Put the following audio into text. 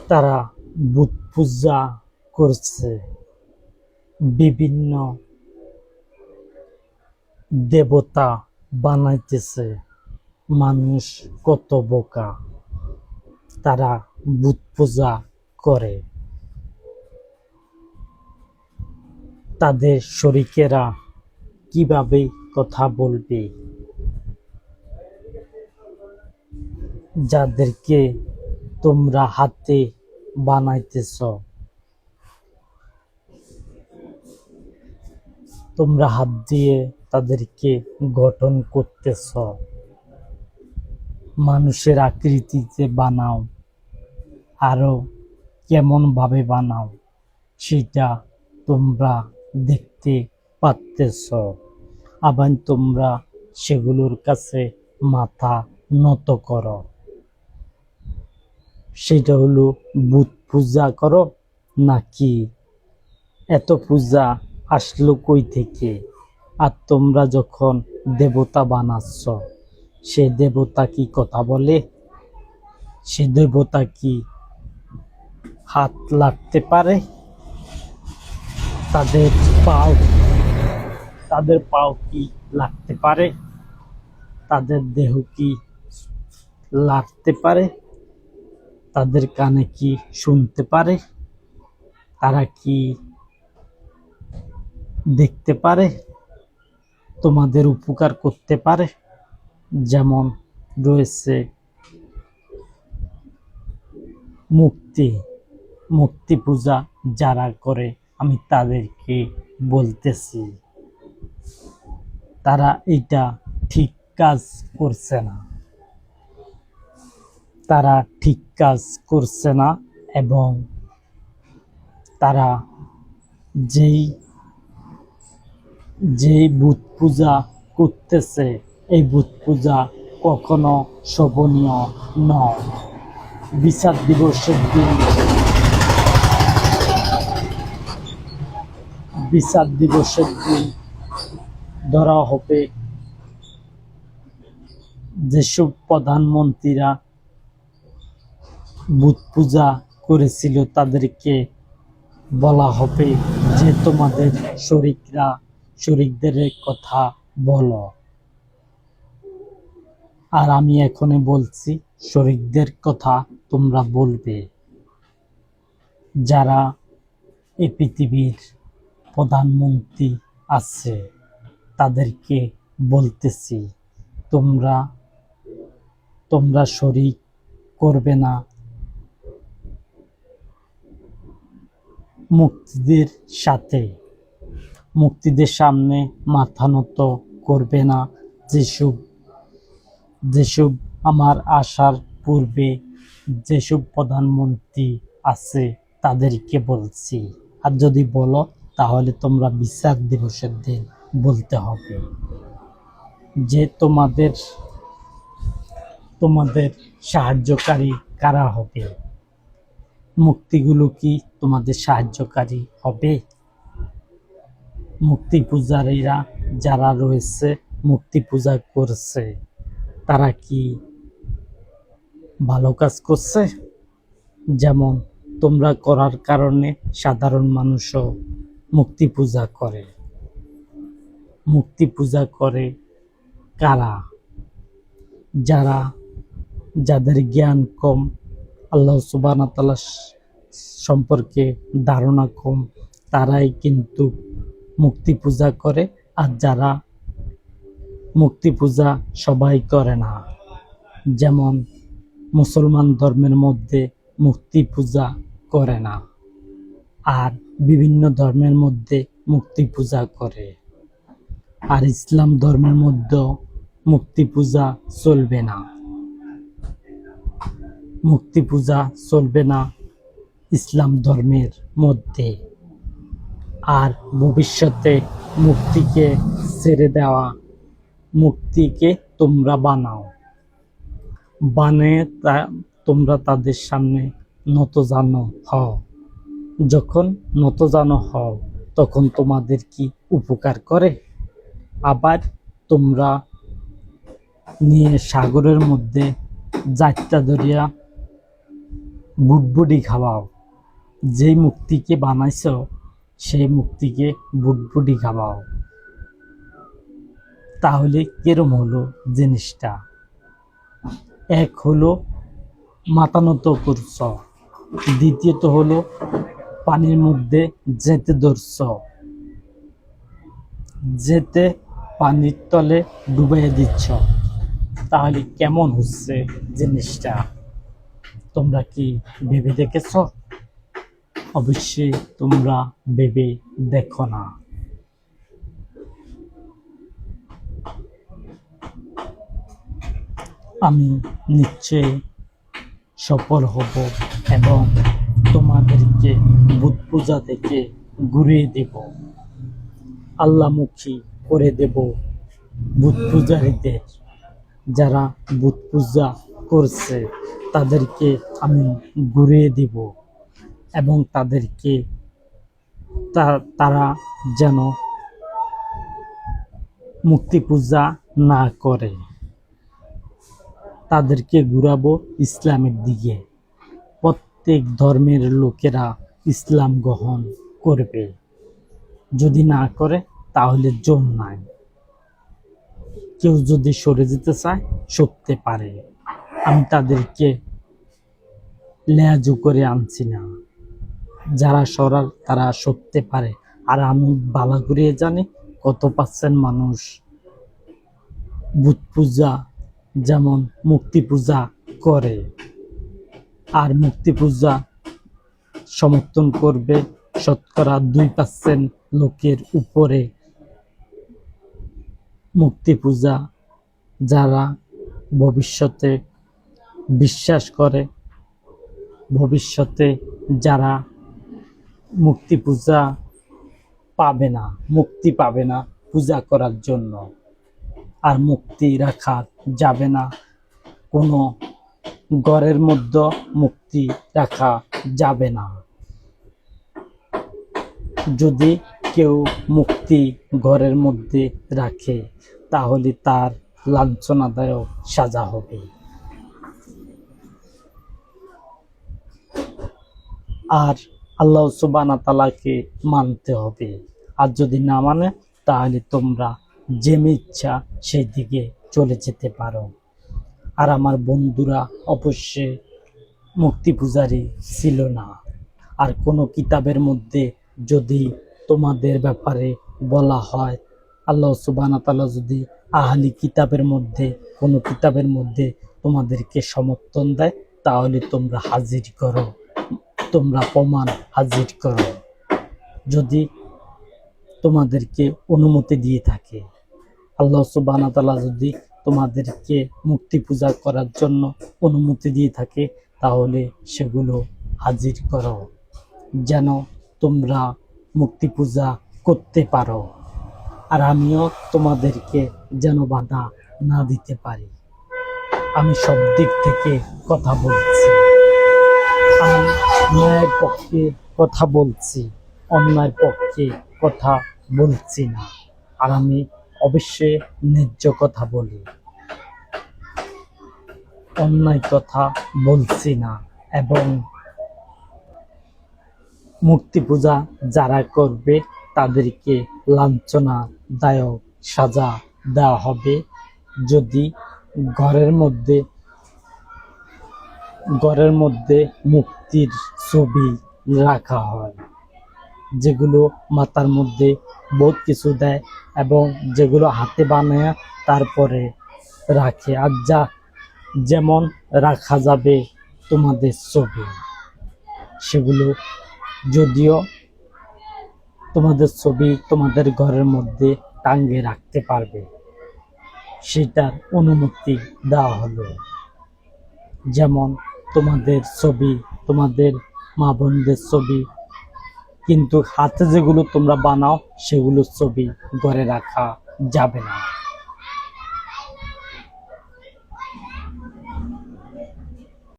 তারা বুত পূজা করছে, বিভিন্ন দেবতা বানাইতেছে। মানুষ কত বোকা, তারা বুত পূজা করে। তাদের শরিকেরা কিভাবে কথা বলবে? যাদেরকে তোমরা হাতে বানাইতেছ, তোমরা হাত দিয়ে তাদেরকে গঠন করতেছ, মানুষের আকৃতিতে বানাও, আরো কেমন ভাবে বানাও সেটা তোমরা দেখতে পাচ্তেছ। আবার তোমরা সেগুলোর কাছে মাথা নত করো। সেটা হলো বুত পূজা করো নাকি? এত পূজা আসলো কই থেকে? আর তোমরা যখন দেবতা বানাচ্ছ, সে দেবতা কি কথা বলে? সে দেবতা কি হাত লাগতে পারে? তাদের পাও তাদের পাও কি লাগতে পারে? তাদের দেহ কি লাগতে পারে? তাদের কানে কি শুনতে পারে? তারা কি দেখতে পারে? তোমাদের উপকার করতে পারে? যেমন রয়েছে মুক্তি মুক্তি পূজা যারা করে, আমি তাদেরকে বলতেছি, তারা এটা ঠিক কাজ করছে না। তারা ঠিক কাজ করছে না, এবং তারা যেই যেই বুত পূজা করতেছে, এই বুত পূজা কখনো শোভনীয় নয়। বিচার দিবসের দিন বিচার দিবসের দিন ধরা হবে যেসব প্রধানমন্ত্রীরা বুত পূজা করেছিল, তাদেরকে বলা হবে যে তোমাদের শরিকদের কথা বলো। আর আমি এখনো বলছি, শরিকদের কথা তোমরা বলবে। যারা এই পৃথিবীর প্রধানমন্ত্রী আছে তাদেরকে বলতেছি, তোমরা তোমরা শরিক করবে না মুক্তিদের সাথে, মুক্তিদের সামনে মাথা নত করবে না। যেসব যেসব আমার আসার পূর্বে যেসব প্রধানমন্ত্রী আছে তাদেরকে বলছি। আর যদি বলো তাহলে তোমরা বিচার দিবসের দিন বলতে হবে যে তোমাদের তোমাদের সাহায্যকারী কারা হবে। মুক্তিগুলো কি তোমাদের সাহায্যকারী হবে? মুক্তি পূজারীরা যারা রয়েছে, মুক্তি পূজা করছে, তারা কি ভালো কাজ করছে? যেমন তোমরা করার কারণে সাধারণ মানুষও মুক্তি পূজা করে। মুক্তি পূজা করে কারা? যাদের জ্ঞান কম, আল্লাহ সুবহানাহু ওয়া তাআলা সম্পর্কে ধারণা কম, তারাই কিন্তু মুক্তি পূজা করে। আর যারা মুক্তি পূজা সবাই করে না, যেমন মুসলমান ধর্মের মধ্যে মুক্তি পূজা করে না, আর বিভিন্ন ধর্মের মধ্যে মুক্তি পূজা করে। আর ইসলাম ধর্মের মধ্যে মুক্তি পূজা চলবে না। মুক্তি পূজা চলবে না ইসলাম ধর্মের মধ্যে। আর ভবিষ্যতে মুক্তিকে ছেড়ে দেওয়া, মুক্তিকে তোমরা বানাও, বানিয়ে তোমরা তাদের সামনে নতজানু হও। যখন নতজানু হও তখন তোমাদের কি উপকার করে? আবার তোমরা নিয়ে সাগরের মধ্যে যাত্রা ধরিয়া বুটবুটি খাওয়াও। যেই মূর্তিকে বানাইছো সেই মূর্তিকে বুটবুটি খাওয়াও। তাহলে কিরম হলো জিনিসটা? এক হলো মাথা নত করছ, দ্বিতীয়ত হলো পানির মধ্যে যেতে ধরছ, যেতে পানির তলে ডুবাইয়া দিচ্ছ। তাহলে কেমন হচ্ছে জিনিসটা? তোমরা কি ভেবে দেখেছ? অবশ্যই তোমরা ভেবে দেখো না। আমি নিশ্চয়ই সফল হব এবং তোমাদেরকে বুত পূজা থেকে ঘুরিয়ে দেব, আল্লাহমুখী করে দেব বুত পূজারীদের। যারা বুত পূজা করছে তাদেরকে আমি ঘুরিয়ে দিব এবং তাদেরকে তারা যেন মূর্তি পূজা না করে। তাদেরকে ঘুরাবো ইসলামের দিকে। প্রত্যেক ধর্মের লোকেরা ইসলাম গ্রহণ করবে। যদি না করে তাহলে জোর নাই। কেউ যদি সরে যেতে চায় সরতে পারে। আমি তাদেরকে লেয়াজু করে আনছি না। যারা সরার তারা সরতে পারে। আর আমি বালা করে জানি কত পার্সেন্ট মানুষ বুত পূজা যেমন মূর্তি পূজা করে। আর মূর্তি পূজা সমর্থন করবে শতকরা 2% লোকের উপরে। মূর্তি পূজা যারা ভবিষ্যতে বিশ্বাস করে, ভবিষ্যতে যারা মূর্তি পূজা পাবে না, মুক্তি পাবে না পূজা করার জন্য। আর মুক্তি রাখা যাবে না, কোনো ঘরের মধ্যে মুক্তি রাখা যাবে না। যদি কেউ মুক্তি ঘরের মধ্যে রাখে তাহলে তার লাঞ্ছনাদায়ক সাজা হবে। আর আল্লাহ সুবহানাহু ওয়া তাআলাকে মানতে হবে। আর যদি না মানে তাহলে তোমরা যেমন ইচ্ছা সেই দিকে চলে যেতে পারো। আর আমার বন্ধুরা অবশ্যই মূর্তি পূজারী ছিল না। আর কোনো কিতাবের মধ্যে যদি তোমাদের ব্যাপারে বলা হয়, আল্লাহ সুবহানাহু ওয়া তাআলা যদি আহলি কিতাবের মধ্যে কোনো কিতাবের মধ্যে তোমাদেরকে সমর্থন দেয় তাহলে তোমরা হাজির করো, তোমরা প্রমাণ হাজির করো। যদি তোমাদেরকে অনুমতি দিয়ে থাকে, আল্লাহ সুবহানাহু ওয়া তাআলা যদি তোমাদেরকে মূর্তি পূজা করার জন্য অনুমতি দিয়ে থাকে তাহলে সেগুলো হাজির করো, যেন তোমরা মূর্তি পূজা করতে পারো। আর আমিও তোমাদেরকে যেন বাধা না দিতে পারি। আমি সব দিক থেকে কথা বলছি। আমি ন্যায়ের পক্ষে কথা বলছি, অন্যায়ের পক্ষে কথা বলছি না। আর আমি অবশ্যই ন্যায্য কথা বলি, অন্যায় কথা বলছি না। এবং মূর্তি পূজা যারা করবে তাদেরকে লাঞ্ছনাদায়ক সাজা দেওয়া হবে। যদি ঘরের মধ্যে মূর্তির ছবি রাখা হয়, যেগুলো মাথার মধ্যে বহুত কিছু দেয় এবং যেগুলো হাতে বানায় তারপরে রাখে। আর যেমন রাখা যাবে তোমাদের ছবি, সেগুলো যদিও তোমাদের ছবি তোমাদের ঘরের মধ্যে টাঙিয়ে রাখতে পারবে, সেটার অনুমতি দেওয়া হলো। যেমন তোমাদের ছবি, তোমাদের মা বোনদের ছবি, কিন্তু হাতে যেগুলো তোমরা বানাও সেগুলোর ছবি ঘরে রাখা যাবে না।